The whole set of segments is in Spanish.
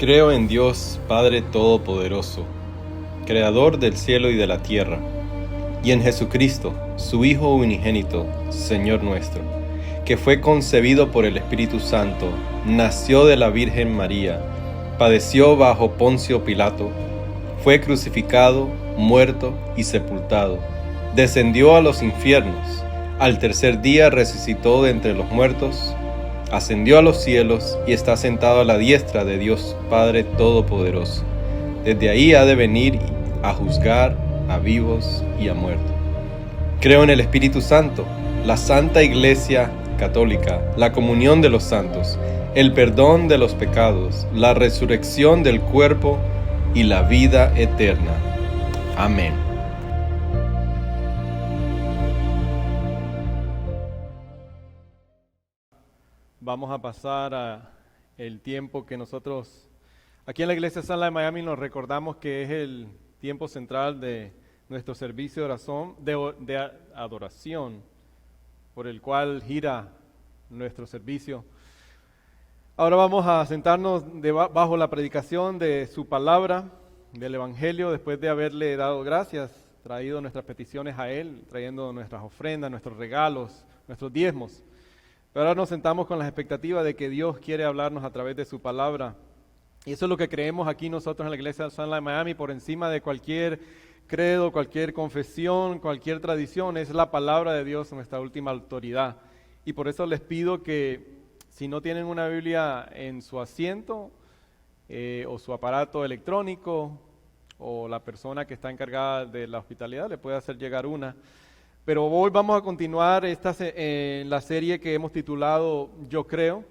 Creo en Dios, Padre Todopoderoso, Creador del cielo y de la tierra, y en Jesucristo, su Hijo unigénito, Señor nuestro, que fue concebido por el Espíritu Santo, nació de la Virgen María, padeció bajo Poncio Pilato, fue crucificado, muerto y sepultado, descendió a los infiernos, al tercer día resucitó de entre los muertos, ascendió a los cielos y está sentado a la diestra de Dios Padre Todopoderoso. Desde ahí ha de venir a juzgar a vivos y a muertos. Creo en el Espíritu Santo, la Santa Iglesia Católica, la comunión de los santos, el perdón de los pecados, la resurrección del cuerpo y la vida eterna. Amén. Vamos a pasar a el tiempo que nosotros aquí en la Iglesia Sunlight Miami nos recordamos que es el tiempo central de nuestro servicio de adoración, por el cual gira nuestro servicio. Ahora vamos a sentarnos bajo la predicación de su palabra, del Evangelio, después de haberle dado gracias, traído nuestras peticiones a Él, trayendo nuestras ofrendas, nuestros regalos, nuestros diezmos. Pero ahora nos sentamos con la expectativa de que Dios quiere hablarnos a través de su palabra. Y eso es lo que creemos aquí nosotros en la Iglesia Sunlight Miami, por encima de cualquier credo, cualquier confesión, cualquier tradición, es la palabra de Dios nuestra última autoridad. Y por eso les pido que si no tienen una Biblia en su asiento o su aparato electrónico o la persona que está encargada de la hospitalidad le puede hacer llegar una. Pero hoy vamos a continuar en la serie que hemos titulado Yo Creo,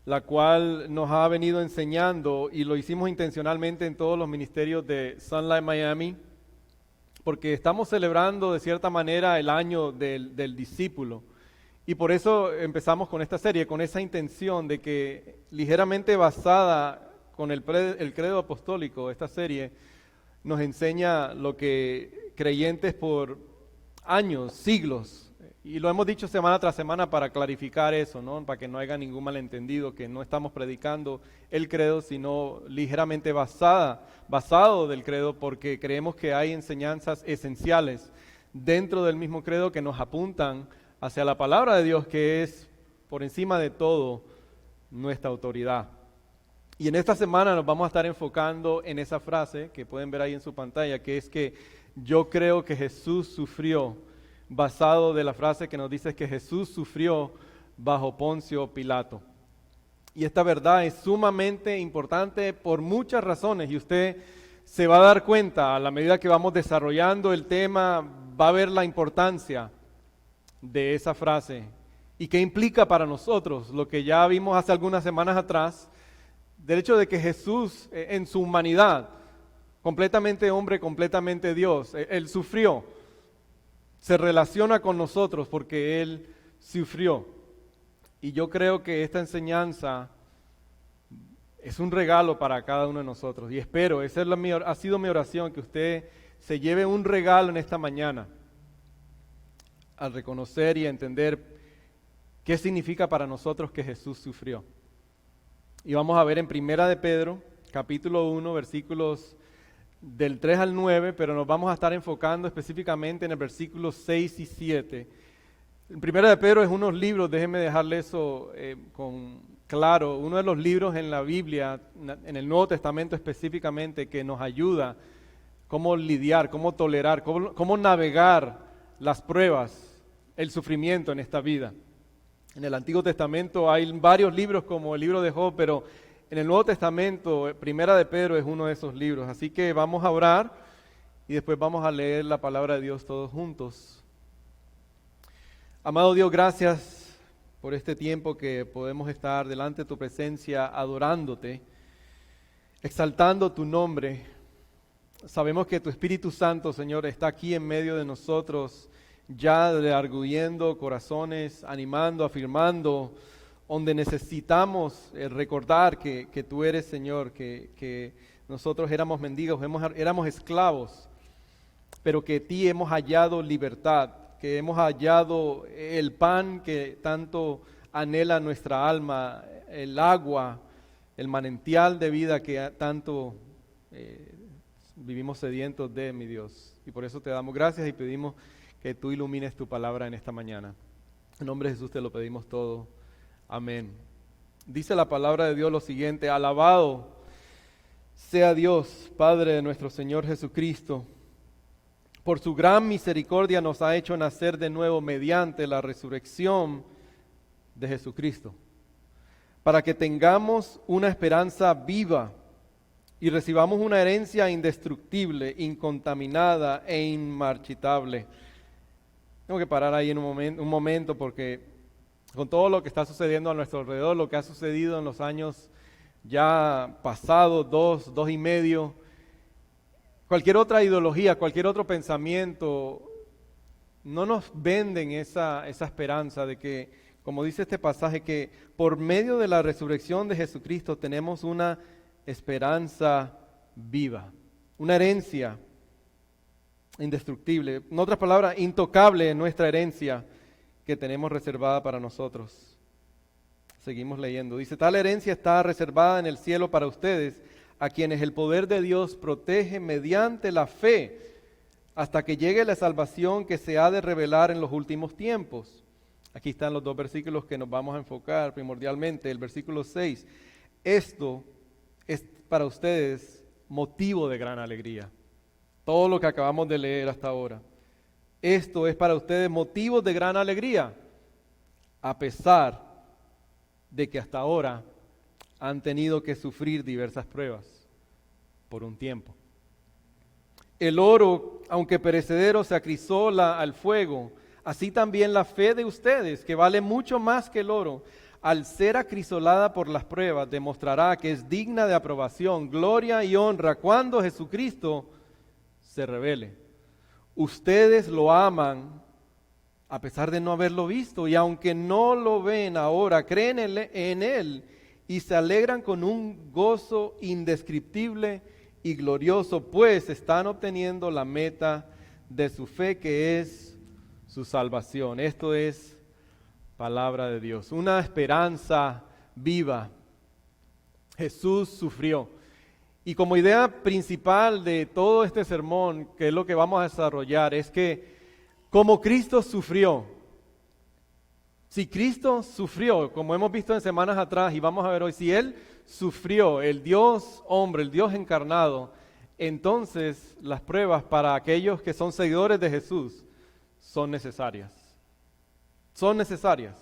la cual nos ha venido enseñando, y lo hicimos intencionalmente en todos los ministerios de Sunlight Miami, porque estamos celebrando de cierta manera el año del discípulo. Y por eso empezamos con esta serie, con esa intención de que ligeramente basada con el credo apostólico, esta serie nos enseña lo que creyentes por años, siglos, y lo hemos dicho semana tras semana para clarificar eso, ¿no? Para que no haya ningún malentendido, que no estamos predicando el credo, sino ligeramente basado del credo, porque creemos que hay enseñanzas esenciales dentro del mismo credo que nos apuntan hacia la palabra de Dios, que es por encima de todo nuestra autoridad. Y en esta semana nos vamos a estar enfocando en esa frase que pueden ver ahí en su pantalla, que es que yo creo que Jesús sufrió, basado de la frase que nos dice que Jesús sufrió bajo Poncio Pilato. Y esta verdad es sumamente importante por muchas razones, y usted se va a dar cuenta a la medida que vamos desarrollando el tema, va a ver la importancia de esa frase y qué implica para nosotros, lo que ya vimos hace algunas semanas atrás, del hecho de que Jesús en su humanidad, completamente hombre, completamente Dios, Él sufrió, se relaciona con nosotros porque Él sufrió. Y yo creo que esta enseñanza es un regalo para cada uno de nosotros. Y espero, ha sido mi oración, que usted se lleve un regalo en esta mañana al reconocer y entender qué significa para nosotros que Jesús sufrió. Y vamos a ver en Primera de Pedro, capítulo 1, versículos del 3 al 9, pero nos vamos a estar enfocando específicamente en el versículo 6 y 7. En Primera de Pedro es unos libros, déjenme dejarle eso claro, uno de los libros en la Biblia, en el Nuevo Testamento específicamente, que nos ayuda cómo lidiar, cómo tolerar, cómo navegar las pruebas, el sufrimiento en esta vida. En el Antiguo Testamento hay varios libros como el libro de Job, pero en el Nuevo Testamento, Primera de Pedro es uno de esos libros. Así que vamos a orar y después vamos a leer la palabra de Dios todos juntos. Amado Dios, gracias por este tiempo que podemos estar delante de tu presencia adorándote, exaltando tu nombre. Sabemos que tu Espíritu Santo, Señor, está aquí en medio de nosotros, ya redarguyendo corazones, animando, afirmando, donde necesitamos recordar que tú eres, Señor, que nosotros éramos mendigos, éramos esclavos, pero que en ti hemos hallado libertad, que hemos hallado el pan que tanto anhela nuestra alma, el agua el manantial de vida que tanto vivimos sedientos de, mi Dios. Y por eso te damos gracias y pedimos que tú ilumines tu palabra en esta mañana. En nombre de Jesús te lo pedimos todo. Amén. Dice la palabra de Dios lo siguiente: alabado sea Dios, Padre de nuestro Señor Jesucristo. Por su gran misericordia nos ha hecho nacer de nuevo mediante la resurrección de Jesucristo, para que tengamos una esperanza viva y recibamos una herencia indestructible, incontaminada e inmarchitable. Tengo que parar ahí en un momento porque con todo lo que está sucediendo a nuestro alrededor, lo que ha sucedido en los años ya pasados, dos y medio, cualquier otra ideología, cualquier otro pensamiento, no nos venden esa esperanza de que, como dice este pasaje, que por medio de la resurrección de Jesucristo tenemos una esperanza viva, una herencia indestructible. En otras palabras, intocable en nuestra herencia que tenemos reservada para nosotros. Seguimos leyendo. Dice, tal herencia está reservada en el cielo para ustedes, a quienes el poder de Dios protege mediante la fe, hasta que llegue la salvación que se ha de revelar en los últimos tiempos. Aquí están los dos versículos que nos vamos a enfocar primordialmente. El versículo 6. Esto es para ustedes motivo de gran alegría. Todo lo que acabamos de leer hasta ahora. Esto es para ustedes motivo de gran alegría, a pesar de que hasta ahora han tenido que sufrir diversas pruebas por un tiempo. El oro, aunque perecedero, se acrisola al fuego. Así también la fe de ustedes, que vale mucho más que el oro, al ser acrisolada por las pruebas, demostrará que es digna de aprobación, gloria y honra cuando Jesucristo se revele. Ustedes lo aman a pesar de no haberlo visto, y aunque no lo ven ahora, creen en Él y se alegran con un gozo indescriptible y glorioso, pues están obteniendo la meta de su fe, que es su salvación. Esto es palabra de Dios, una esperanza viva. Jesús sufrió. Y como idea principal de todo este sermón, que es lo que vamos a desarrollar, es que como Cristo sufrió, si Cristo sufrió, como hemos visto en semanas atrás y vamos a ver hoy, si Él sufrió, el Dios hombre, el Dios encarnado, entonces las pruebas para aquellos que son seguidores de Jesús son necesarias. Son necesarias.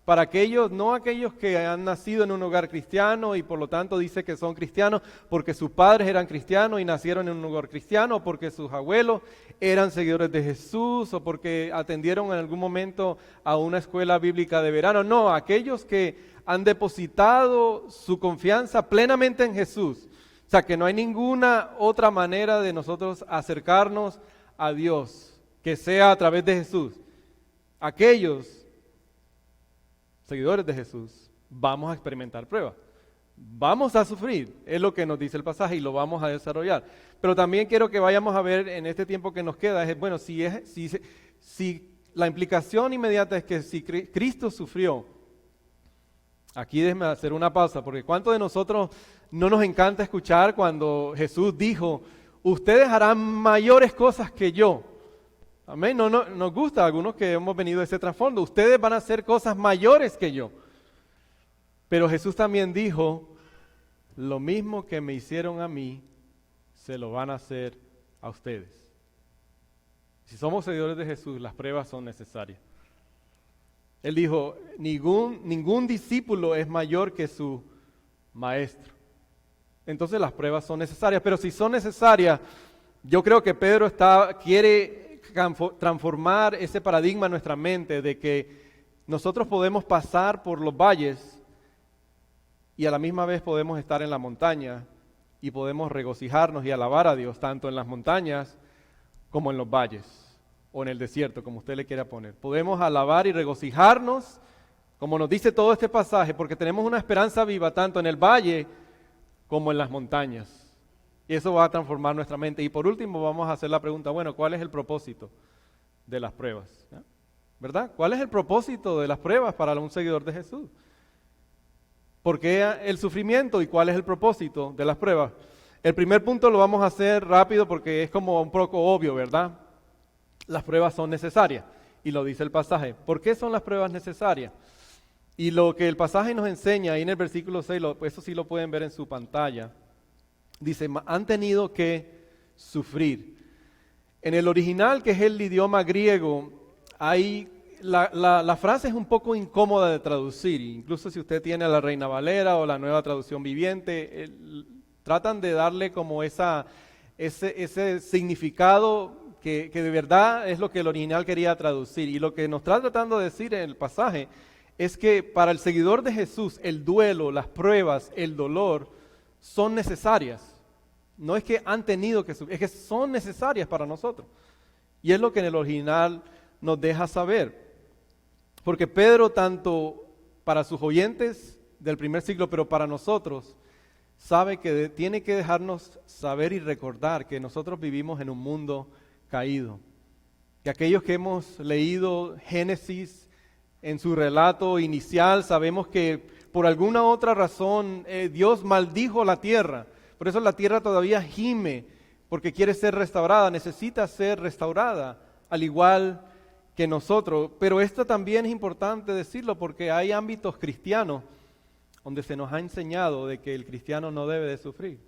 Para aquellos, no aquellos que han nacido en un hogar cristiano y por lo tanto dice que son cristianos porque sus padres eran cristianos y nacieron en un hogar cristiano, o porque sus abuelos eran seguidores de Jesús, o porque atendieron en algún momento a una escuela bíblica de verano. No, aquellos que han depositado su confianza plenamente en Jesús. O sea, que no hay ninguna otra manera de nosotros acercarnos a Dios que sea a través de Jesús. Aquellos seguidores de Jesús, vamos a experimentar pruebas. Vamos a sufrir, es lo que nos dice el pasaje y lo vamos a desarrollar. Pero también quiero que vayamos a ver en este tiempo que nos queda, bueno, si la implicación inmediata es que si Cristo sufrió, aquí déjeme hacer una pausa, porque ¿cuántos de nosotros no nos encanta escuchar cuando Jesús dijo, ustedes harán mayores cosas que yo? Amén, no, nos gusta a algunos que hemos venido de ese trasfondo. Ustedes van a hacer cosas mayores que yo. Pero Jesús también dijo, lo mismo que me hicieron a mí, se lo van a hacer a ustedes. Si somos seguidores de Jesús, las pruebas son necesarias. Él dijo, ningún discípulo es mayor que su maestro. Entonces las pruebas son necesarias, pero si son necesarias, yo creo que Pedro quiere transformar ese paradigma en nuestra mente de que nosotros podemos pasar por los valles y a la misma vez podemos estar en la montaña y podemos regocijarnos y alabar a Dios tanto en las montañas como en los valles o en el desierto, como usted le quiera poner. Podemos alabar y regocijarnos, como nos dice todo este pasaje, porque tenemos una esperanza viva tanto en el valle como en las montañas. Y eso va a transformar nuestra mente. Y por último vamos a hacer la pregunta, bueno, ¿cuál es el propósito de las pruebas? ¿Verdad? ¿Cuál es el propósito de las pruebas para un seguidor de Jesús? ¿Por qué el sufrimiento y cuál es el propósito de las pruebas? El primer punto lo vamos a hacer rápido porque es como un poco obvio, ¿verdad? Las pruebas son necesarias y lo dice el pasaje. ¿Por qué son las pruebas necesarias? Y lo que el pasaje nos enseña ahí en el versículo 6, eso sí lo pueden ver en su pantalla, dice, han tenido que sufrir. En el original, que es el idioma griego, hay la frase es un poco incómoda de traducir, incluso si usted tiene la Reina Valera o la Nueva Traducción Viviente, tratan de darle como ese significado que de verdad es lo que el original quería traducir. Y lo que nos está tratando de decir en el pasaje es que para el seguidor de Jesús el duelo, las pruebas, el dolor son necesarias. No es que han tenido que sufrir, es que son necesarias para nosotros. Y es lo que en el original nos deja saber. Porque Pedro, tanto para sus oyentes del primer siglo, pero para nosotros, sabe que tiene que dejarnos saber y recordar que nosotros vivimos en un mundo caído. Que aquellos que hemos leído Génesis en su relato inicial, sabemos que por alguna otra razón Dios maldijo la tierra. Por eso la tierra todavía gime, porque quiere ser restaurada, necesita ser restaurada, al igual que nosotros. Pero esto también es importante decirlo, porque hay ámbitos cristianos donde se nos ha enseñado de que el cristiano no debe de sufrir.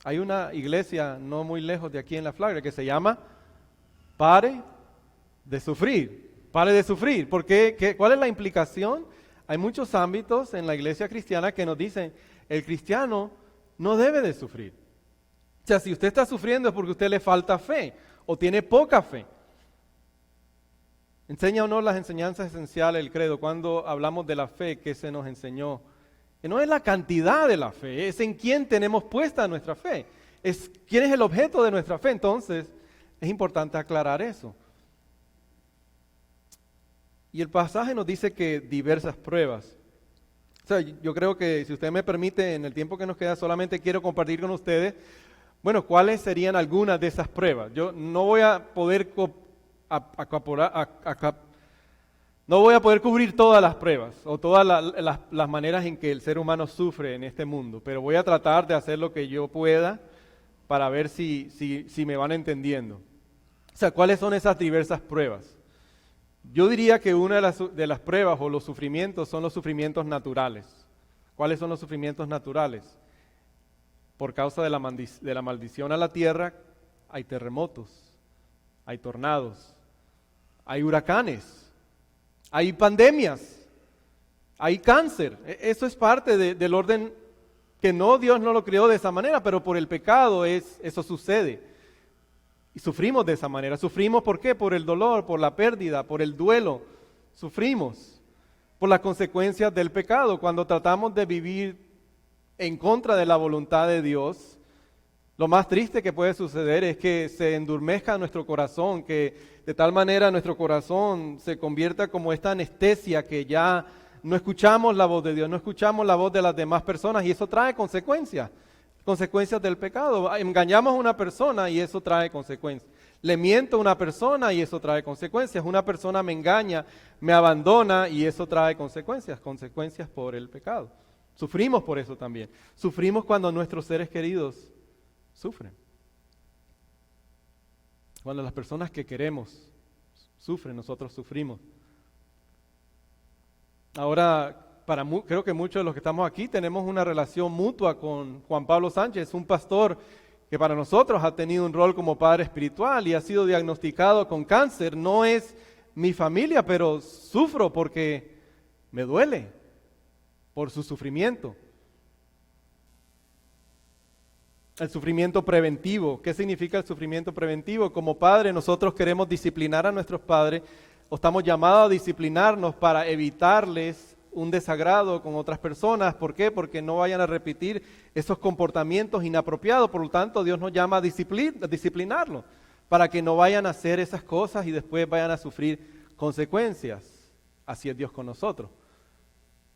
Hay una iglesia no muy lejos de aquí en La Flagre que se llama Pare de Sufrir. Pare de sufrir. ¿Por qué? ¿Cuál es la implicación? Hay muchos ámbitos en la iglesia cristiana que nos dicen, el cristiano no debe de sufrir. O sea, si usted está sufriendo es porque a usted le falta fe o tiene poca fe. ¿Enseña o no las enseñanzas esenciales del credo? Cuando hablamos de la fe, ¿qué se nos enseñó? Que no es la cantidad de la fe, es en quién tenemos puesta nuestra fe. Es quién es el objeto de nuestra fe. Entonces, es importante aclarar eso. Y el pasaje nos dice que diversas pruebas. O sea, yo creo que, si usted me permite, en el tiempo que nos queda, solamente quiero compartir con ustedes, bueno, cuáles serían algunas de esas pruebas. Yo no voy a poder no voy a poder cubrir todas las pruebas o todas las maneras en que el ser humano sufre en este mundo, pero voy a tratar de hacer lo que yo pueda para ver si me van entendiendo. O sea, ¿cuáles son esas diversas pruebas? Yo diría que una de las pruebas o los sufrimientos son los sufrimientos naturales. ¿Cuáles son los sufrimientos naturales? Por causa de la maldición a la tierra, hay terremotos, hay tornados, hay huracanes, hay pandemias, hay cáncer. Eso es parte del orden que Dios no lo creó de esa manera, pero por el pecado eso sucede. Y sufrimos de esa manera. ¿Sufrimos por qué? Por el dolor, por la pérdida, por el duelo. Sufrimos por las consecuencias del pecado. Cuando tratamos de vivir en contra de la voluntad de Dios, lo más triste que puede suceder es que se endurmezca nuestro corazón, que de tal manera nuestro corazón se convierta como esta anestesia que ya no escuchamos la voz de Dios, no escuchamos la voz de las demás personas, y eso trae consecuencias del pecado. Engañamos a una persona y eso trae consecuencias. Le miento a una persona y eso trae consecuencias. Una persona me engaña, me abandona y eso trae consecuencias por el pecado. Sufrimos por eso también. Sufrimos cuando nuestros seres queridos sufren. Cuando las personas que queremos sufren, nosotros sufrimos. Ahora, creo que muchos de los que estamos aquí tenemos una relación mutua con Juan Pablo Sánchez, un pastor que para nosotros ha tenido un rol como padre espiritual y ha sido diagnosticado con cáncer. No es mi familia, pero sufro porque me duele por su sufrimiento. El sufrimiento preventivo. ¿Qué significa el sufrimiento preventivo? Como padre, nosotros queremos disciplinar a nuestros padres, o estamos llamados a disciplinarnos para evitarles un desagrado con otras personas. ¿Por qué? Porque no vayan a repetir esos comportamientos inapropiados. Por lo tanto, Dios nos llama a disciplinarlos para que no vayan a hacer esas cosas y después vayan a sufrir consecuencias. Así es Dios con nosotros.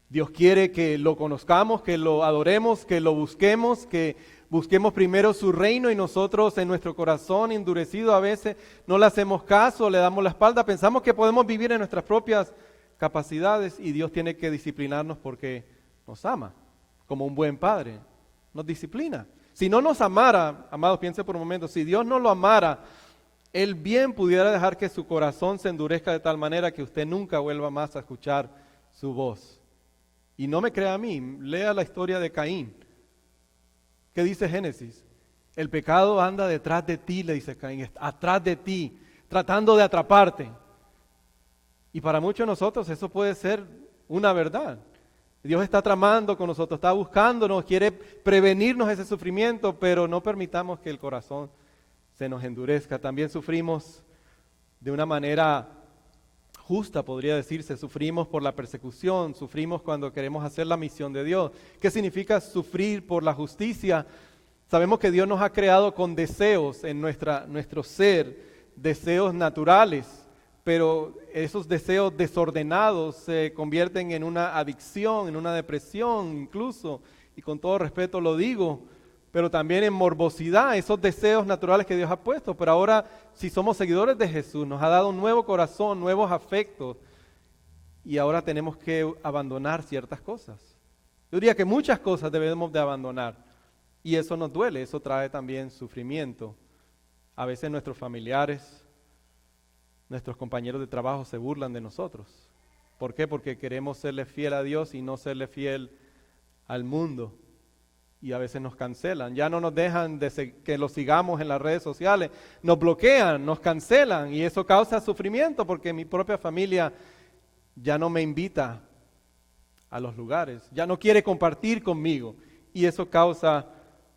Dios quiere que lo conozcamos, que lo adoremos, que lo busquemos, que busquemos primero su reino, y nosotros en nuestro corazón endurecido a veces no le hacemos caso, le damos la espalda, pensamos que podemos vivir en nuestras propias capacidades, y Dios tiene que disciplinarnos porque nos ama, como un buen padre, nos disciplina. Si no nos amara, amados, piensen por un momento, si Dios no lo amara, Él bien pudiera dejar que su corazón se endurezca de tal manera que usted nunca vuelva más a escuchar su voz. Y no me crea a mí, lea la historia de Caín. ¿Qué dice Génesis? El pecado anda detrás de ti, le dice Caín, atrás de ti, tratando de atraparte. Y para muchos de nosotros eso puede ser una verdad. Dios está tramando con nosotros, está buscándonos, quiere prevenirnos ese sufrimiento, pero no permitamos que el corazón se nos endurezca. También sufrimos de una manera justa, podría decirse. Sufrimos por la persecución, sufrimos cuando queremos hacer la misión de Dios. ¿Qué significa sufrir por la justicia? Sabemos que Dios nos ha creado con deseos en nuestro ser, deseos naturales, pero esos deseos desordenados se convierten en una adicción, en una depresión incluso, y con todo respeto lo digo, pero también en morbosidad, esos deseos naturales que Dios ha puesto. Pero ahora, si somos seguidores de Jesús, nos ha dado un nuevo corazón, nuevos afectos, y ahora tenemos que abandonar ciertas cosas. Yo diría que muchas cosas debemos de abandonar, y eso nos duele, eso trae también sufrimiento. A veces nuestros familiares, nuestros compañeros de trabajo se burlan de nosotros. ¿Por qué? Porque queremos serle fiel a Dios y no serle fiel al mundo. Y a veces nos cancelan, ya no nos dejan que los sigamos en las redes sociales, nos bloquean, nos cancelan, y eso causa sufrimiento porque mi propia familia ya no me invita a los lugares, ya no quiere compartir conmigo, y eso causa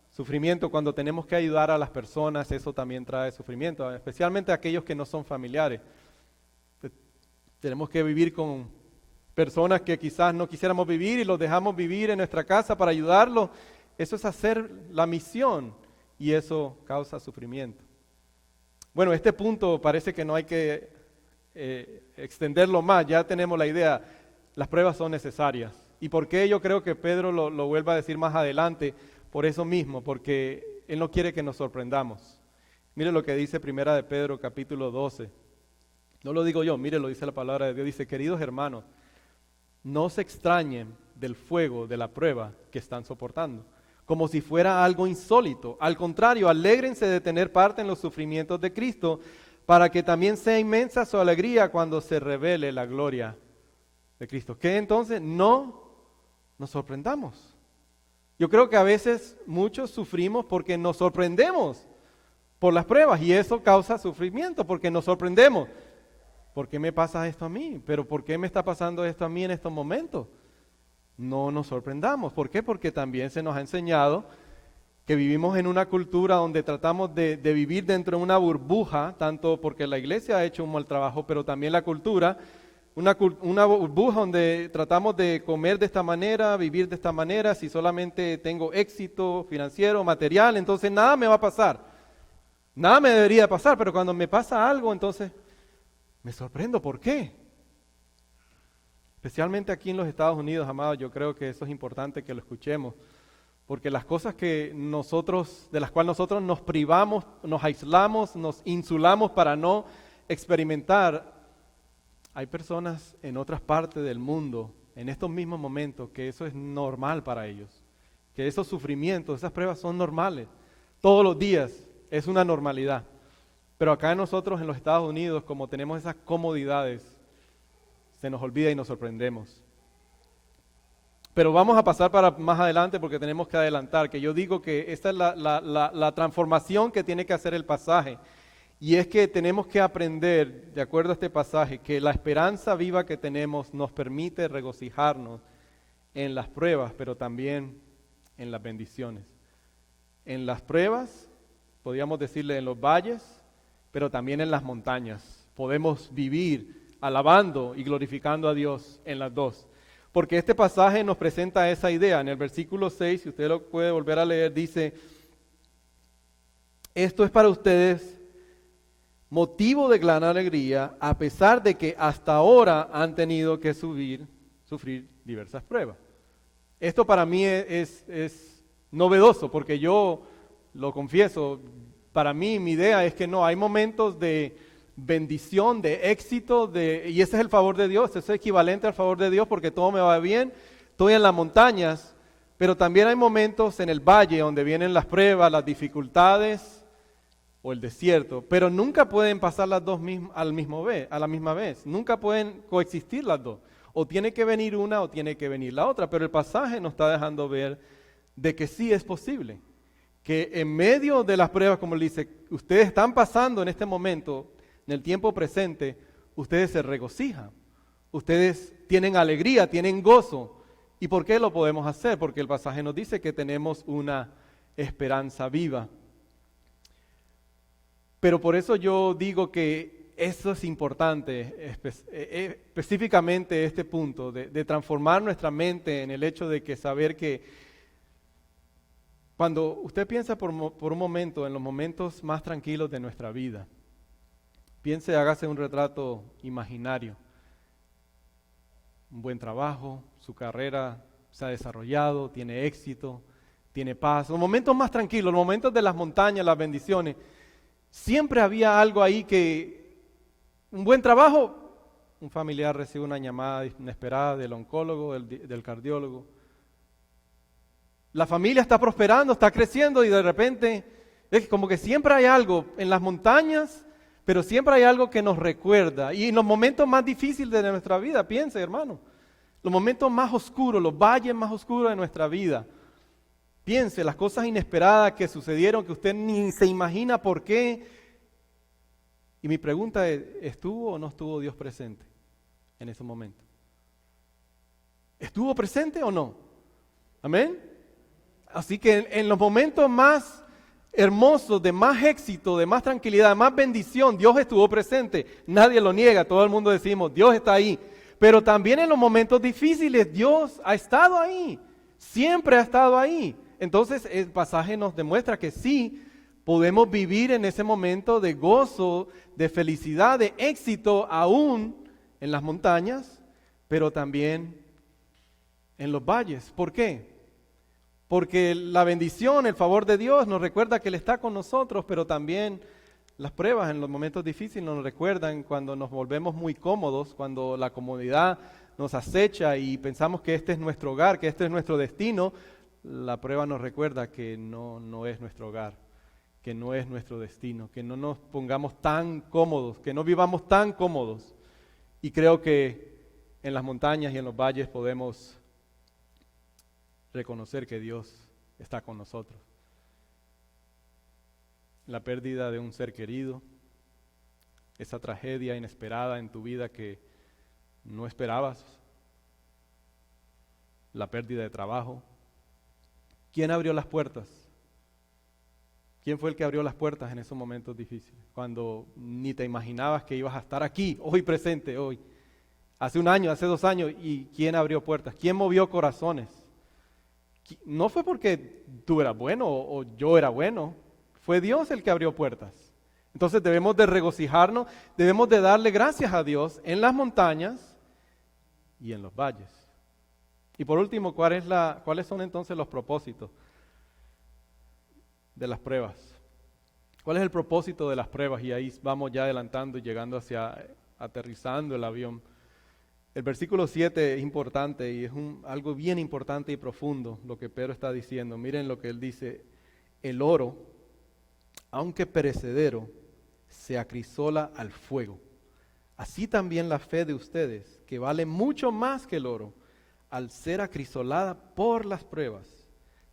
sufrimiento. Cuando tenemos que ayudar a las personas, eso también trae sufrimiento, especialmente a aquellos que no son familiares. Tenemos que vivir con personas que quizás no quisiéramos vivir y los dejamos vivir en nuestra casa para ayudarlos. Eso es hacer la misión y eso causa sufrimiento. Bueno, este punto parece que no hay que extenderlo más, ya tenemos la idea, las pruebas son necesarias. ¿Y por qué yo creo que Pedro lo vuelva a decir más adelante? Por eso mismo, porque Él no quiere que nos sorprendamos. Mire lo que dice Primera de Pedro, capítulo 12. No lo digo yo, mire, lo dice la palabra de Dios. Dice, queridos hermanos, no se extrañen del fuego de la prueba que están soportando, como si fuera algo insólito. Al contrario, alégrense de tener parte en los sufrimientos de Cristo, para que también sea inmensa su alegría cuando se revele la gloria de Cristo. Que entonces no nos sorprendamos. Yo creo que a veces muchos sufrimos porque nos sorprendemos por las pruebas y eso causa sufrimiento porque nos sorprendemos. ¿Por qué me pasa esto a mí? ¿Pero por qué me está pasando esto a mí en estos momentos? No nos sorprendamos. ¿Por qué? Porque también se nos ha enseñado que vivimos en una cultura donde tratamos de vivir dentro de una burbuja, tanto porque la iglesia ha hecho un mal trabajo, pero también la cultura, una burbuja donde tratamos de comer de esta manera, vivir de esta manera. Si solamente tengo éxito financiero, material, entonces nada me va a pasar. Nada me debería pasar, pero cuando me pasa algo, entonces me sorprendo. ¿Por qué? Especialmente aquí en los Estados Unidos, amados, yo creo que eso es importante que lo escuchemos, porque las cosas de las cuales nosotros nos privamos, nos aislamos, nos insulamos para no experimentar, hay personas en otras partes del mundo, en estos mismos momentos, que eso es normal para ellos, que esos sufrimientos, esas pruebas son normales, todos los días es una normalidad, pero acá nosotros en los Estados Unidos, como tenemos esas comodidades, se nos olvida y nos sorprendemos. Pero vamos a pasar para más adelante porque tenemos que adelantar, que yo digo que esta es la transformación que tiene que hacer el pasaje. Y es que tenemos que aprender, de acuerdo a este pasaje, que la esperanza viva que tenemos nos permite regocijarnos en las pruebas, pero también en las bendiciones. En las pruebas, podríamos decirle en los valles, pero también en las montañas. Podemos vivir alabando y glorificando a Dios en las dos. Porque este pasaje nos presenta esa idea. En el versículo 6, si usted lo puede volver a leer, dice, esto es para ustedes motivo de gran alegría, a pesar de que hasta ahora han tenido que sufrir diversas pruebas. Esto para mí es novedoso, porque yo lo confieso, para mí mi idea es que no, hay momentos de bendición, de éxito, y ese es el favor de Dios, ese es equivalente al favor de Dios porque todo me va bien, estoy en las montañas, pero también hay momentos en el valle donde vienen las pruebas, las dificultades o el desierto, pero nunca pueden pasar las dos a la misma vez, nunca pueden coexistir las dos. O tiene que venir una o tiene que venir la otra, pero el pasaje nos está dejando ver de que sí es posible, que en medio de las pruebas, como le dice, ustedes están pasando en este momento, en el tiempo presente, ustedes se regocijan, ustedes tienen alegría, tienen gozo. ¿Y por qué lo podemos hacer? Porque el pasaje nos dice que tenemos una esperanza viva. Pero por eso yo digo que eso es importante, específicamente este punto, de transformar nuestra mente en el hecho de que saber que cuando usted piensa por un momento en los momentos más tranquilos de nuestra vida, piense, hágase un retrato imaginario. Un buen trabajo, su carrera se ha desarrollado, tiene éxito, tiene paz. Los momentos más tranquilos, los momentos de las montañas, las bendiciones, siempre había algo ahí un buen trabajo, un familiar recibe una llamada inesperada del oncólogo, del cardiólogo. La familia está prosperando, está creciendo y de repente es como que siempre hay algo en las montañas, pero siempre hay algo que nos recuerda. Y en los momentos más difíciles de nuestra vida, piense, hermano, los momentos más oscuros, los valles más oscuros de nuestra vida, piense las cosas inesperadas que sucedieron, que usted ni se imagina por qué. Y mi pregunta es, ¿estuvo o no estuvo Dios presente en ese momento? ¿Estuvo presente o no? ¿Amén? Así que en los momentos más hermosos, de más éxito, de más tranquilidad, de más bendición, Dios estuvo presente. Nadie lo niega, todo el mundo decimos, Dios está ahí. Pero también en los momentos difíciles, Dios ha estado ahí. Siempre ha estado ahí. Entonces el pasaje nos demuestra que sí, podemos vivir en ese momento de gozo, de felicidad, de éxito, aún en las montañas, pero también en los valles. ¿Por qué? Porque la bendición, el favor de Dios nos recuerda que Él está con nosotros, pero también las pruebas en los momentos difíciles nos recuerdan cuando nos volvemos muy cómodos, cuando la comodidad nos acecha y pensamos que este es nuestro hogar, que este es nuestro destino. La prueba nos recuerda que no es nuestro hogar, que no es nuestro destino, que no nos pongamos tan cómodos, que no vivamos tan cómodos. Y creo que en las montañas y en los valles podemos reconocer que Dios está con nosotros. La pérdida de un ser querido, esa tragedia inesperada en tu vida que no esperabas, la pérdida de trabajo. ¿Quién abrió las puertas? ¿Quién fue el que abrió las puertas en esos momentos difíciles? Cuando ni te imaginabas que ibas a estar aquí, hoy presente, hoy. Hace un año, hace 2 años, ¿y quién abrió puertas? ¿Quién movió corazones? No fue porque tú eras bueno o yo era bueno, fue Dios el que abrió puertas. Entonces debemos de regocijarnos, debemos de darle gracias a Dios en las montañas y en los valles. Y por último, ¿cuáles son entonces los propósitos de las pruebas? ¿Cuál es el propósito de las pruebas? Y ahí vamos ya adelantando y llegando aterrizando el avión. El versículo 7 es importante y es algo bien importante y profundo lo que Pedro está diciendo. Miren lo que él dice: el oro, aunque perecedero, se acrisola al fuego. Así también la fe de ustedes, que vale mucho más que el oro, al ser acrisolada por las pruebas,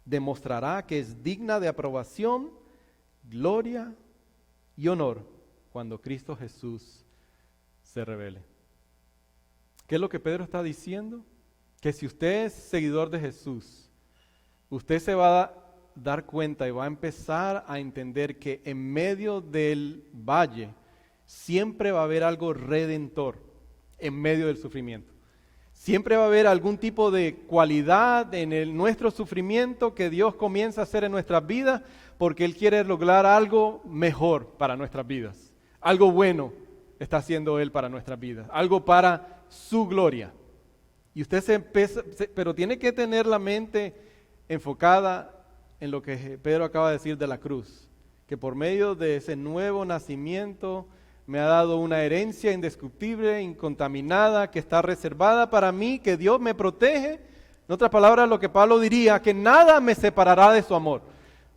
demostrará que es digna de aprobación, gloria y honor cuando Cristo Jesús se revele. ¿Qué es lo que Pedro está diciendo? Que si usted es seguidor de Jesús, usted se va a dar cuenta y va a empezar a entender que en medio del valle siempre va a haber algo redentor en medio del sufrimiento. Siempre va a haber algún tipo de cualidad en nuestro sufrimiento que Dios comienza a hacer en nuestras vidas porque Él quiere lograr algo mejor para nuestras vidas. Algo bueno está haciendo Él para nuestras vidas, algo para su gloria. Y usted pero tiene que tener la mente enfocada en lo que Pedro acaba de decir de la cruz, que por medio de ese nuevo nacimiento me ha dado una herencia indiscutible, incontaminada, que está reservada para mí, que Dios me protege En otras palabras, lo que Pablo diría, que nada me separará de su amor.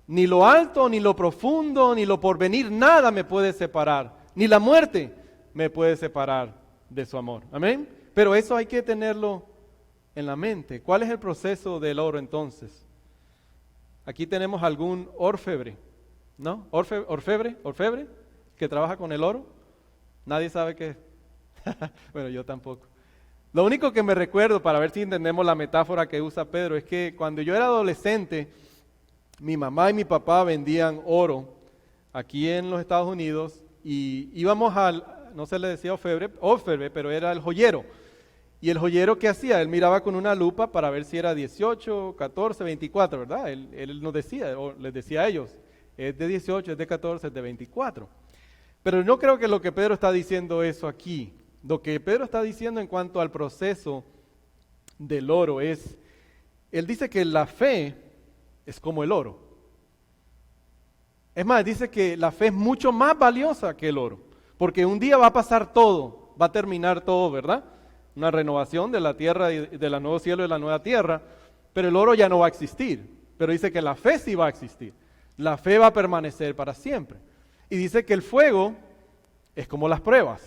Ni lo alto, ni lo profundo, ni lo porvenir, nada me puede separar. Ni la muerte me puede separar de su amor. Amén. Pero eso hay que tenerlo en la mente. ¿Cuál es el proceso del oro entonces? Aquí tenemos algún orfebre, ¿no? Orfebre, que trabaja con el oro. Nadie sabe qué es. Bueno, yo tampoco. Lo único que me recuerdo, para ver si entendemos la metáfora que usa Pedro, es que cuando yo era adolescente, mi mamá y mi papá vendían oro aquí en los Estados Unidos y íbamos al, no se le decía orfebre, pero era el joyero. Y el joyero, ¿qué hacía? Él miraba con una lupa para ver si era 18, 14, 24, ¿verdad? Él nos decía, o les decía a ellos, es de 18, es de 14, es de 24. Pero no creo que lo que Pedro está diciendo eso aquí. Lo que Pedro está diciendo en cuanto al proceso del oro es, él dice que la fe es como el oro. Es más, dice que la fe es mucho más valiosa que el oro, porque un día va a pasar todo, va a terminar todo, ¿verdad? Una renovación de la tierra, y de la nuevo cielo y la nueva tierra, pero el oro ya no va a existir. Pero dice que la fe sí va a existir. La fe va a permanecer para siempre. Y dice que el fuego es como las pruebas.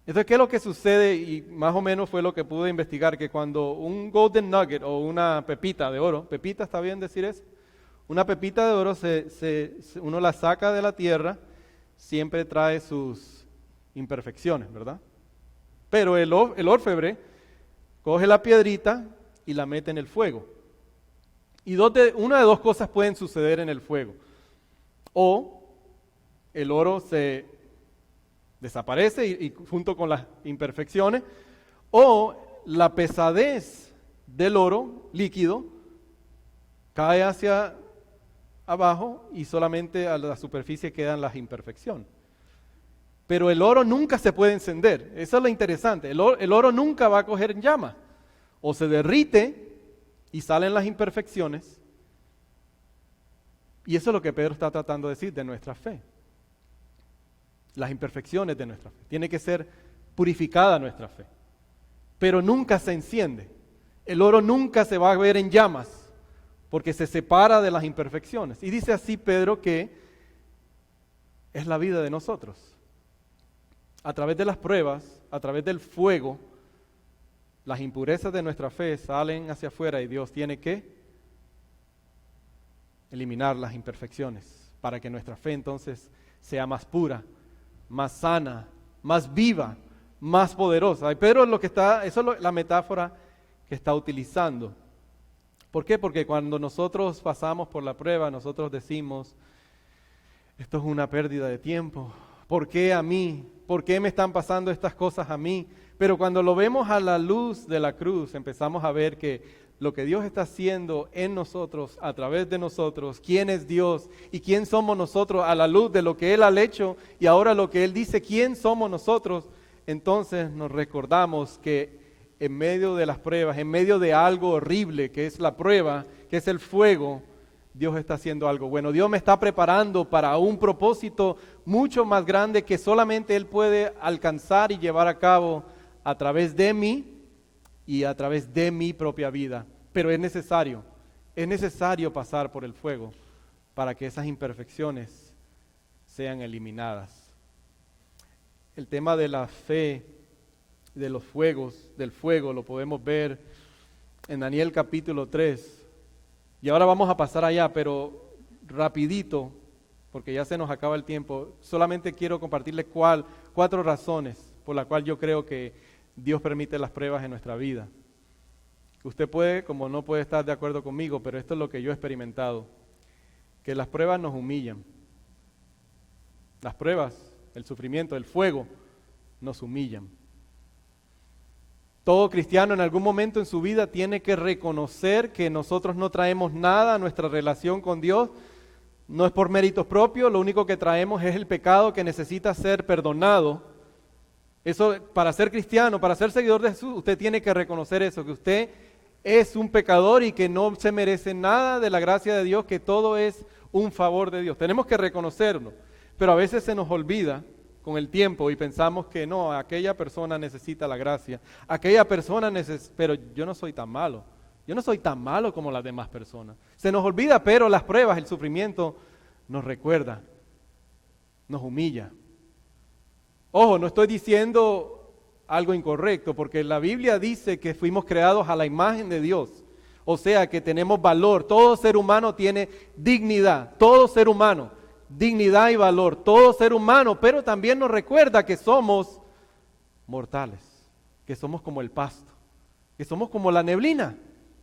Entonces, ¿qué es lo que sucede? Y más o menos fue lo que pude investigar, que cuando un golden nugget o una pepita de oro, ¿pepita está bien decir eso? Una pepita de oro, uno la saca de la tierra, siempre trae sus imperfecciones, ¿verdad? Pero el orfebre coge la piedrita y la mete en el fuego. Y una de dos cosas pueden suceder en el fuego. O el oro se desaparece y junto con las imperfecciones, o la pesadez del oro líquido cae hacia abajo y solamente a la superficie quedan las imperfecciones. Pero el oro nunca se puede encender. Eso es lo interesante. El oro nunca va a coger en llama. O se derrite y salen las imperfecciones. Y eso es lo que Pedro está tratando de decir de nuestra fe. Las imperfecciones de nuestra fe. Tiene que ser purificada nuestra fe. Pero nunca se enciende. El oro nunca se va a ver en llamas porque se separa de las imperfecciones. Y dice así Pedro que es la vida de nosotros. A través de las pruebas, a través del fuego, las impurezas de nuestra fe salen hacia afuera y Dios tiene que eliminar las imperfecciones para que nuestra fe entonces sea más pura, más sana, más viva, más poderosa. Y Pedro eso es la metáfora que está utilizando. ¿Por qué? Porque cuando nosotros pasamos por la prueba, nosotros decimos, esto es una pérdida de tiempo. ¿Por qué a mí? ¿Por qué me están pasando estas cosas a mí? Pero cuando lo vemos a la luz de la cruz, empezamos a ver que lo que Dios está haciendo en nosotros, a través de nosotros, quién es Dios y quién somos nosotros a la luz de lo que Él ha hecho y ahora lo que Él dice, quién somos nosotros, entonces nos recordamos que en medio de las pruebas, en medio de algo horrible que es la prueba, que es el fuego, Dios está haciendo algo bueno. Dios me está preparando para un propósito mucho más grande que solamente Él puede alcanzar y llevar a cabo a través de mí y a través de mi propia vida. Pero es necesario pasar por el fuego para que esas imperfecciones sean eliminadas. El tema de la fe, de los fuegos, del fuego, lo podemos ver en Daniel capítulo 3. Y ahora vamos a pasar allá, pero rapidito, porque ya se nos acaba el tiempo. Solamente quiero compartirles 4 razones por las cuales yo creo que Dios permite las pruebas en nuestra vida. Usted puede, como no puede estar de acuerdo conmigo, pero esto es lo que yo he experimentado, que las pruebas nos humillan. Las pruebas, el sufrimiento, el fuego, nos humillan. Todo cristiano en algún momento en su vida tiene que reconocer que nosotros no traemos nada a nuestra relación con Dios. No es por méritos propios, lo único que traemos es el pecado que necesita ser perdonado. Eso, para ser cristiano, para ser seguidor de Jesús, usted tiene que reconocer eso, que usted es un pecador y que no se merece nada de la gracia de Dios, que todo es un favor de Dios. Tenemos que reconocerlo, pero a veces se nos olvida con el tiempo y pensamos que no, aquella persona necesita la gracia, aquella persona pero yo no soy tan malo, yo no soy tan malo como las demás personas. Se nos olvida, pero las pruebas, el sufrimiento nos recuerda, nos humilla. Ojo, no estoy diciendo algo incorrecto, porque la Biblia dice que fuimos creados a la imagen de Dios, o sea que tenemos valor, todo ser humano tiene dignidad, todo ser humano. Dignidad y valor, todo ser humano, pero también nos recuerda que somos mortales, que somos como el pasto, que somos como la neblina,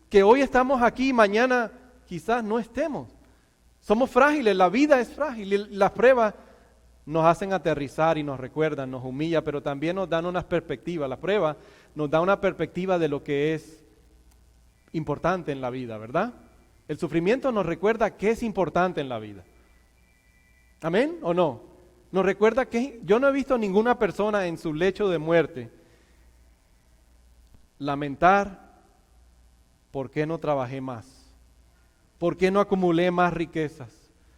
que hoy estamos aquí, mañana quizás no estemos. Somos frágiles, la vida es frágil y las pruebas nos hacen aterrizar y nos recuerdan, nos humilla, pero también nos dan una perspectiva. La prueba nos da una perspectiva de lo que es importante en la vida, ¿verdad? El sufrimiento nos recuerda qué es importante en la vida. ¿Amén o no? Nos recuerda que yo no he visto ninguna persona en su lecho de muerte lamentar por qué no trabajé más, por qué no acumulé más riquezas.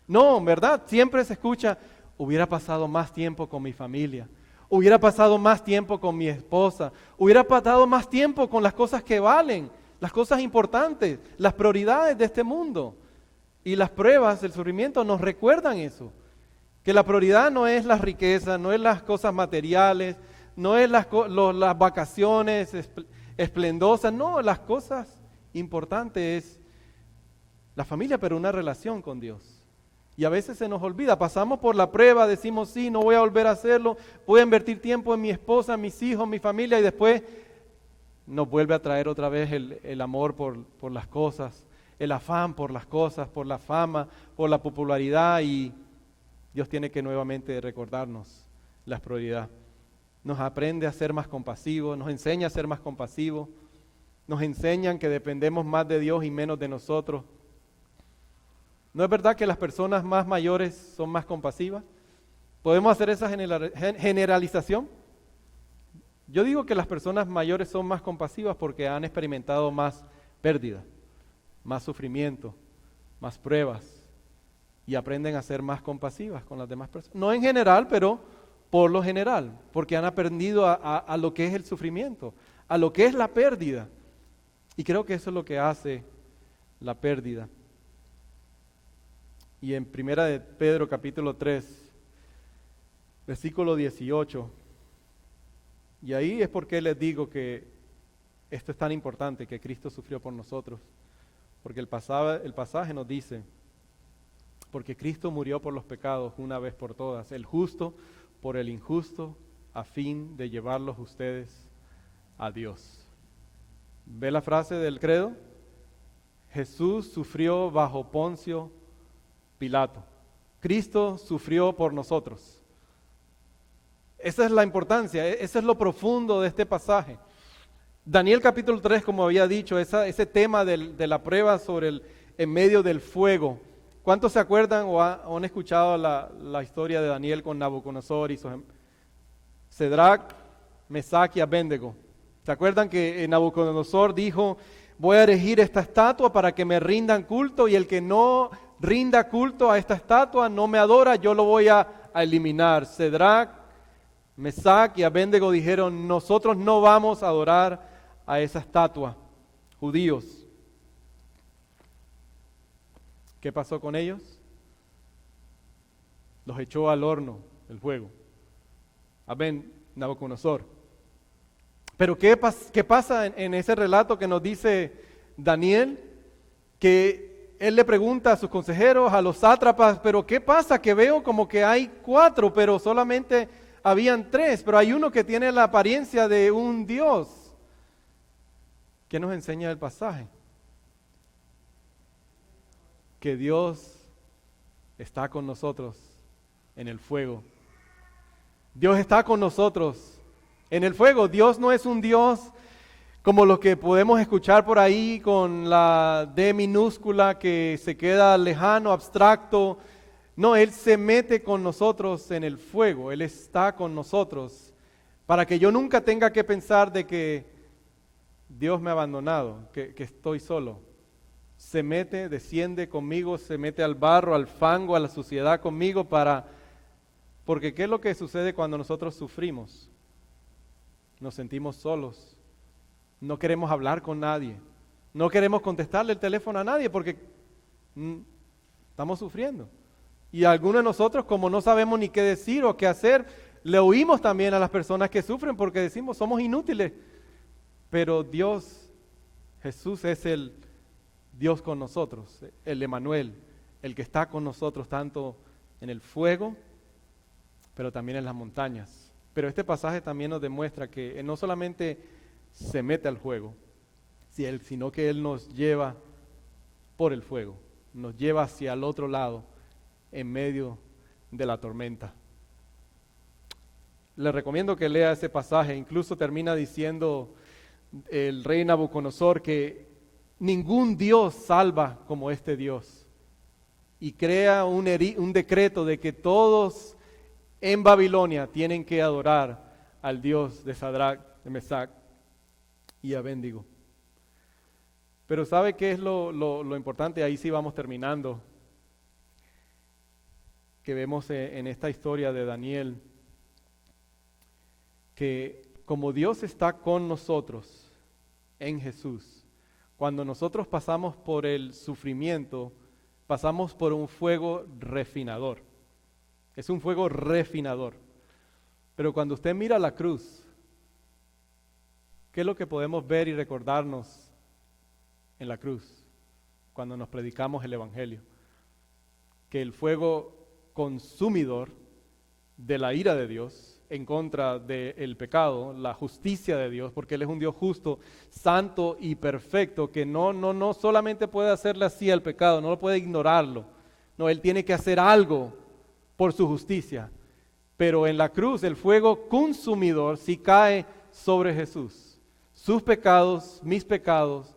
No, ¿verdad? Siempre se escucha, hubiera pasado más tiempo con mi familia, hubiera pasado más tiempo con mi esposa, hubiera pasado más tiempo con las cosas que valen, las cosas importantes, las prioridades de este mundo. Y las pruebas, el sufrimiento nos recuerdan eso. Que la prioridad no es las riquezas, no es las cosas materiales, no es las vacaciones esplendosas, no, las cosas importantes es la familia, pero una relación con Dios. Y a veces se nos olvida, pasamos por la prueba, decimos sí, no voy a volver a hacerlo, voy a invertir tiempo en mi esposa, mis hijos, mi familia, y después nos vuelve a traer otra vez el amor por las cosas, el afán por las cosas, por la fama, por la popularidad, y Dios tiene que nuevamente recordarnos la prioridad. Nos aprende a ser más compasivos, nos enseña a ser más compasivos, nos enseñan que dependemos más de Dios y menos de nosotros. ¿No es verdad que las personas más mayores son más compasivas? ¿Podemos hacer esa generalización? Yo digo que las personas mayores son más compasivas porque han experimentado más pérdida, más sufrimiento, más pruebas, y aprenden a ser más compasivas con las demás personas. No en general, pero por lo general, porque han aprendido a lo que es el sufrimiento, a lo que es la pérdida. Y creo que eso es lo que hace la pérdida. Y en Primera de Pedro capítulo 3, versículo 18, y ahí es porque les digo que esto es tan importante, que Cristo sufrió por nosotros, porque el pasaje nos dice, porque Cristo murió por los pecados una vez por todas, el justo por el injusto, a fin de llevarlos ustedes a Dios. ¿Ve la frase del credo? Jesús sufrió bajo Poncio Pilato. Cristo sufrió por nosotros. Esa es la importancia, ese es lo profundo de este pasaje. Daniel capítulo 3, como había dicho, ese tema de la prueba sobre en medio del fuego. ¿Cuántos se acuerdan o han escuchado la historia de Daniel con Nabucodonosor y Sadrach, Mesach y Abednego? ¿Se acuerdan que Nabucodonosor dijo, voy a erigir esta estatua para que me rindan culto, y el que no rinda culto a esta estatua, no me adora, yo lo voy a eliminar? Sadrach, Mesach y Abednego dijeron, nosotros no vamos a adorar a esa estatua, judíos. ¿Qué pasó con ellos? Los echó al horno, el fuego. Nabucodonosor. Pero ¿qué pasa en ese relato que nos dice Daniel? Que él le pregunta a sus consejeros, a los sátrapas, pero ¿qué pasa? Que veo como que hay 4, pero solamente habían 3, pero hay uno que tiene la apariencia de un Dios. ¿Qué nos enseña el pasaje? Que Dios está con nosotros en el fuego. Dios está con nosotros en el fuego. Dios no es un Dios como lo que podemos escuchar por ahí con la D minúscula, que se queda lejano, abstracto. No, Él se mete con nosotros en el fuego. Él está con nosotros para que yo nunca tenga que pensar de que Dios me ha abandonado, que estoy solo. Se mete, desciende conmigo, se mete al barro, al fango, a la suciedad conmigo para Porque ¿qué es lo que sucede cuando nosotros sufrimos? Nos sentimos solos. No queremos hablar con nadie. No queremos contestarle el teléfono a nadie porque estamos sufriendo. Y algunos de nosotros, como no sabemos ni qué decir o qué hacer, le huimos también a las personas que sufren porque decimos, somos inútiles. Pero Dios, Jesús es el Dios con nosotros, el Emmanuel, el que está con nosotros tanto en el fuego, pero también en las montañas. Pero este pasaje también nos demuestra que no solamente se mete al fuego, sino que Él nos lleva por el fuego, nos lleva hacia el otro lado en medio de la tormenta. Le recomiendo que lea ese pasaje, incluso termina diciendo el rey Nabucodonosor que ningún Dios salva como este Dios y crea un decreto de que todos en Babilonia tienen que adorar al Dios de Sadrach, de Mesach y Abednego. Pero ¿sabe qué es lo importante? Ahí sí vamos terminando, que vemos en esta historia de Daniel, que como Dios está con nosotros en Jesús, cuando nosotros pasamos por el sufrimiento, pasamos por un fuego refinador. Es un fuego refinador. Pero cuando usted mira la cruz, ¿qué es lo que podemos ver y recordarnos en la cruz cuando nos predicamos el Evangelio? Que el fuego consumidor de la ira de Dios en contra del pecado, la justicia de Dios, porque Él es un Dios justo, santo y perfecto, que no solamente puede hacerle así al pecado, no lo puede ignorarlo. No, Él tiene que hacer algo por su justicia. Pero en la cruz el fuego consumidor sí cae sobre Jesús. Sus pecados, mis pecados,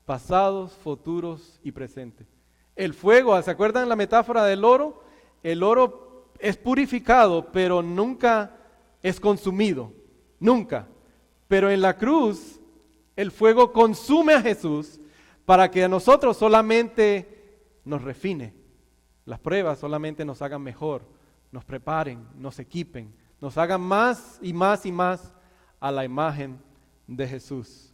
pasados, futuros y presentes. El fuego, ¿se acuerdan la metáfora del oro? El oro es purificado, pero nunca es consumido. Nunca. Pero en la cruz el fuego consume a Jesús para que a nosotros solamente nos refine. Las pruebas solamente nos hagan mejor, nos preparen, nos equipen, nos hagan más y más y más a la imagen de Jesús.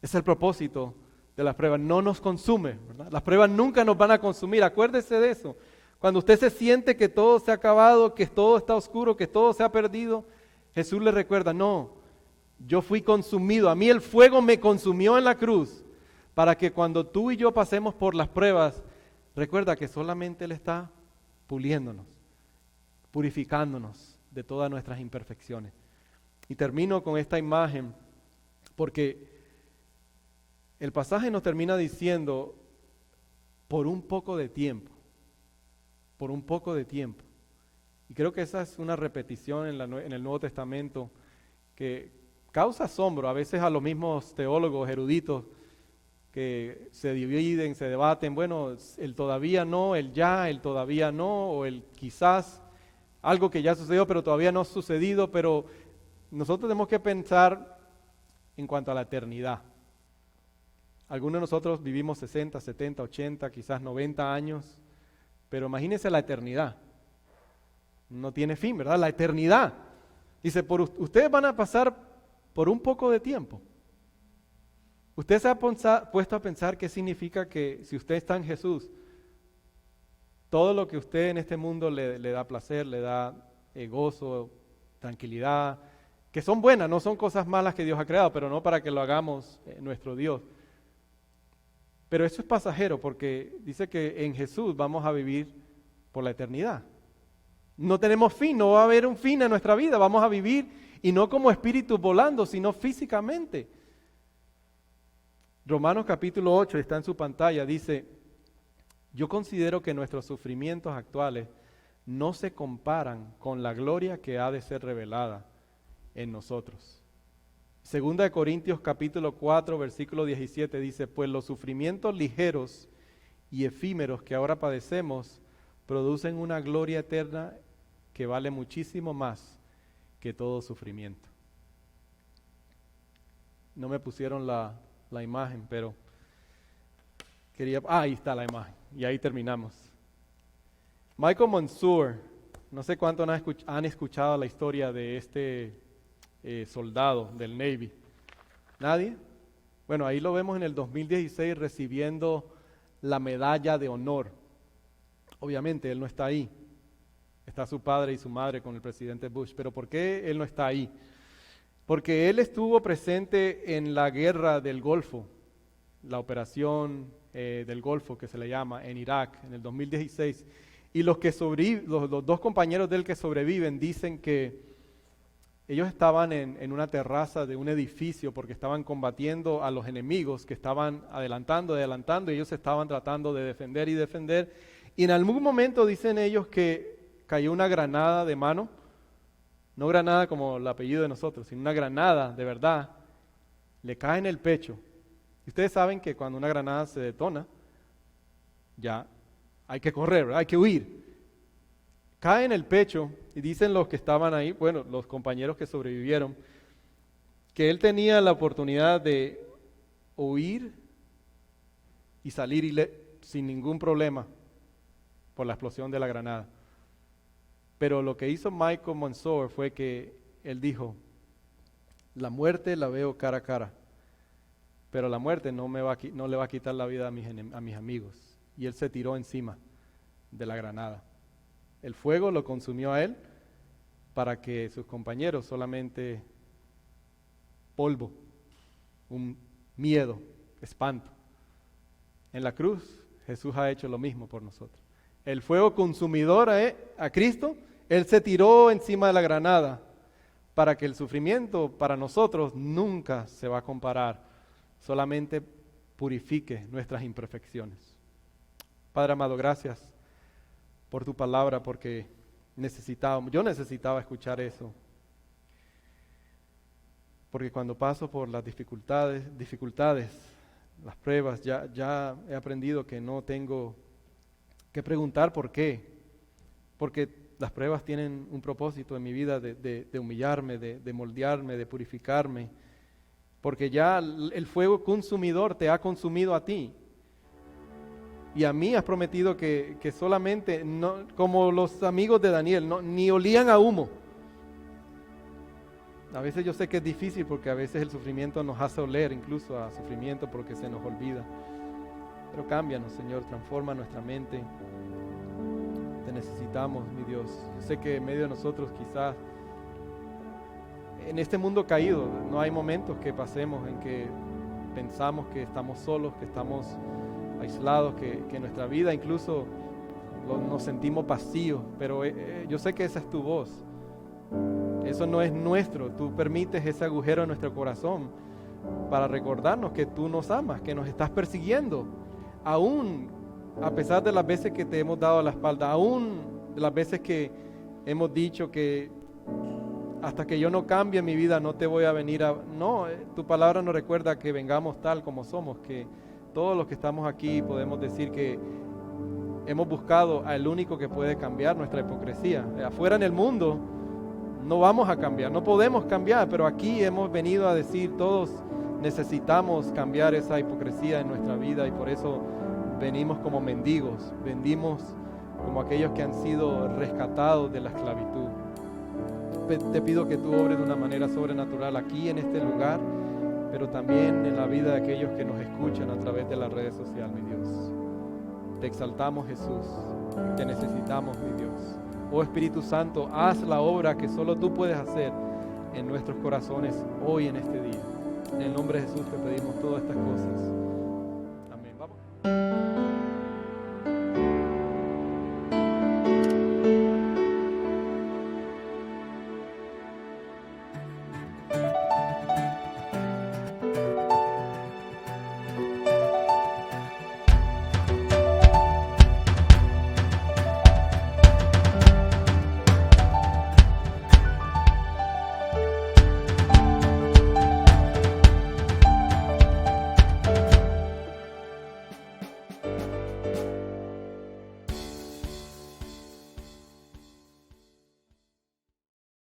Es el propósito de las pruebas, no nos consume, ¿verdad? Las pruebas nunca nos van a consumir, acuérdese de eso. Cuando usted se siente que todo se ha acabado, que todo está oscuro, que todo se ha perdido, Jesús le recuerda, no, yo fui consumido, a mí el fuego me consumió en la cruz, para que cuando tú y yo pasemos por las pruebas, recuerda que solamente Él está puliéndonos, purificándonos de todas nuestras imperfecciones. Y termino con esta imagen, porque el pasaje nos termina diciendo, por un poco de tiempo, por un poco de tiempo. Y creo que esa es una repetición en el Nuevo Testamento que causa asombro a veces a los mismos teólogos eruditos que se dividen, se debaten, bueno, el todavía no, el ya, el todavía no, o el quizás, algo que ya sucedió pero todavía no ha sucedido, pero nosotros tenemos que pensar en cuanto a la eternidad. Algunos de nosotros vivimos 60, 70, 80, quizás 90 años, pero imagínense la eternidad. No tiene fin, ¿verdad? La eternidad. Dice, ustedes van a pasar por un poco de tiempo. ¿Usted se ha puesto a pensar qué significa que si usted está en Jesús, todo lo que usted en este mundo le da placer, le da gozo, tranquilidad, que son buenas, no son cosas malas que Dios ha creado, pero no para que lo hagamos nuestro Dios. Pero eso es pasajero porque dice que en Jesús vamos a vivir por la eternidad. No tenemos fin, no va a haber un fin en nuestra vida, vamos a vivir y no como espíritus volando, sino físicamente. Romanos capítulo 8 está en su pantalla, dice, yo considero que nuestros sufrimientos actuales no se comparan con la gloria que ha de ser revelada en nosotros. Segunda de Corintios capítulo 4 versículo 17 dice, pues los sufrimientos ligeros y efímeros que ahora padecemos producen una gloria eterna que vale muchísimo más que todo sufrimiento. No me pusieron la imagen, pero quería... ahí está la imagen, y ahí terminamos. Michael Monsoor No sé cuántos han escuchado la historia de este soldado del Navy. ¿Nadie? Bueno, ahí lo vemos en el 2016 recibiendo la medalla de honor. Obviamente él no está ahí. Está su padre y su madre con el presidente Bush. Pero ¿por qué él no está ahí? Porque él estuvo presente en la guerra del Golfo, la operación del Golfo que se le llama en Irak en el 2016. Y los dos compañeros de él que sobreviven dicen que ellos estaban en una terraza de un edificio porque estaban combatiendo a los enemigos que estaban adelantando, y ellos estaban tratando de defender. Y en algún momento dicen ellos que cayó una granada de mano, no granada como el apellido de nosotros, sino una granada de verdad, le cae en el pecho. Y ustedes saben que cuando una granada se detona, ya hay que correr, ¿verdad? Hay que huir. Cae en el pecho y dicen los que estaban ahí, bueno, los compañeros que sobrevivieron, que él tenía la oportunidad de huir y salir sin ningún problema por la explosión de la granada. Pero lo que hizo Michael Monsoor fue que él dijo, la muerte la veo cara a cara, pero la muerte no le va a quitar la vida a mis amigos. Y él se tiró encima de la granada. El fuego lo consumió a él para que sus compañeros solamente polvo, un miedo, espanto. En la cruz Jesús ha hecho lo mismo por nosotros. El fuego consumidor a Cristo, Él se tiró encima de la granada para que el sufrimiento para nosotros nunca se va a comparar, solamente purifique nuestras imperfecciones. Padre amado, gracias por tu palabra, porque yo necesitaba escuchar eso. Porque cuando paso por las dificultades, las pruebas, ya he aprendido que no tengo que preguntar por qué. Porque las pruebas tienen un propósito en mi vida de humillarme, de moldearme, de purificarme. Porque ya el fuego consumidor te ha consumido a ti. Y a mí has prometido que solamente, no, como los amigos de Daniel, ni olían a humo. A veces yo sé que es difícil porque a veces el sufrimiento nos hace oler incluso a sufrimiento porque se nos olvida. Pero cámbianos, Señor, transforma nuestra mente. Te necesitamos, mi Dios. Yo sé que en medio de nosotros quizás, en este mundo caído, no hay momentos que pasemos en que pensamos que estamos solos, que estamos aislados, que nuestra vida incluso nos sentimos vacíos, pero yo sé que esa es tu voz. Eso no es nuestro. Tú permites ese agujero en nuestro corazón para recordarnos que tú nos amas, que nos estás persiguiendo, aún a pesar de las veces que te hemos dado la espalda, aún de las veces que hemos dicho que hasta que yo no cambie mi vida no te voy a venir a... No, tu palabra nos recuerda que vengamos tal como somos, que todos los que estamos aquí podemos decir que hemos buscado al único que puede cambiar nuestra hipocresía. Afuera en el mundo no vamos a cambiar, no podemos cambiar, pero aquí hemos venido a decir todos necesitamos cambiar esa hipocresía en nuestra vida y por eso venimos como mendigos, venimos como aquellos que han sido rescatados de la esclavitud. Te pido que tú obres de una manera sobrenatural aquí en este lugar, pero también en la vida de aquellos que nos escuchan a través de las redes sociales, mi Dios. Te exaltamos, Jesús, te necesitamos, mi Dios. Oh Espíritu Santo, haz la obra que solo tú puedes hacer en nuestros corazones hoy en este día. En el nombre de Jesús te pedimos todas estas cosas. Amén. Vamos.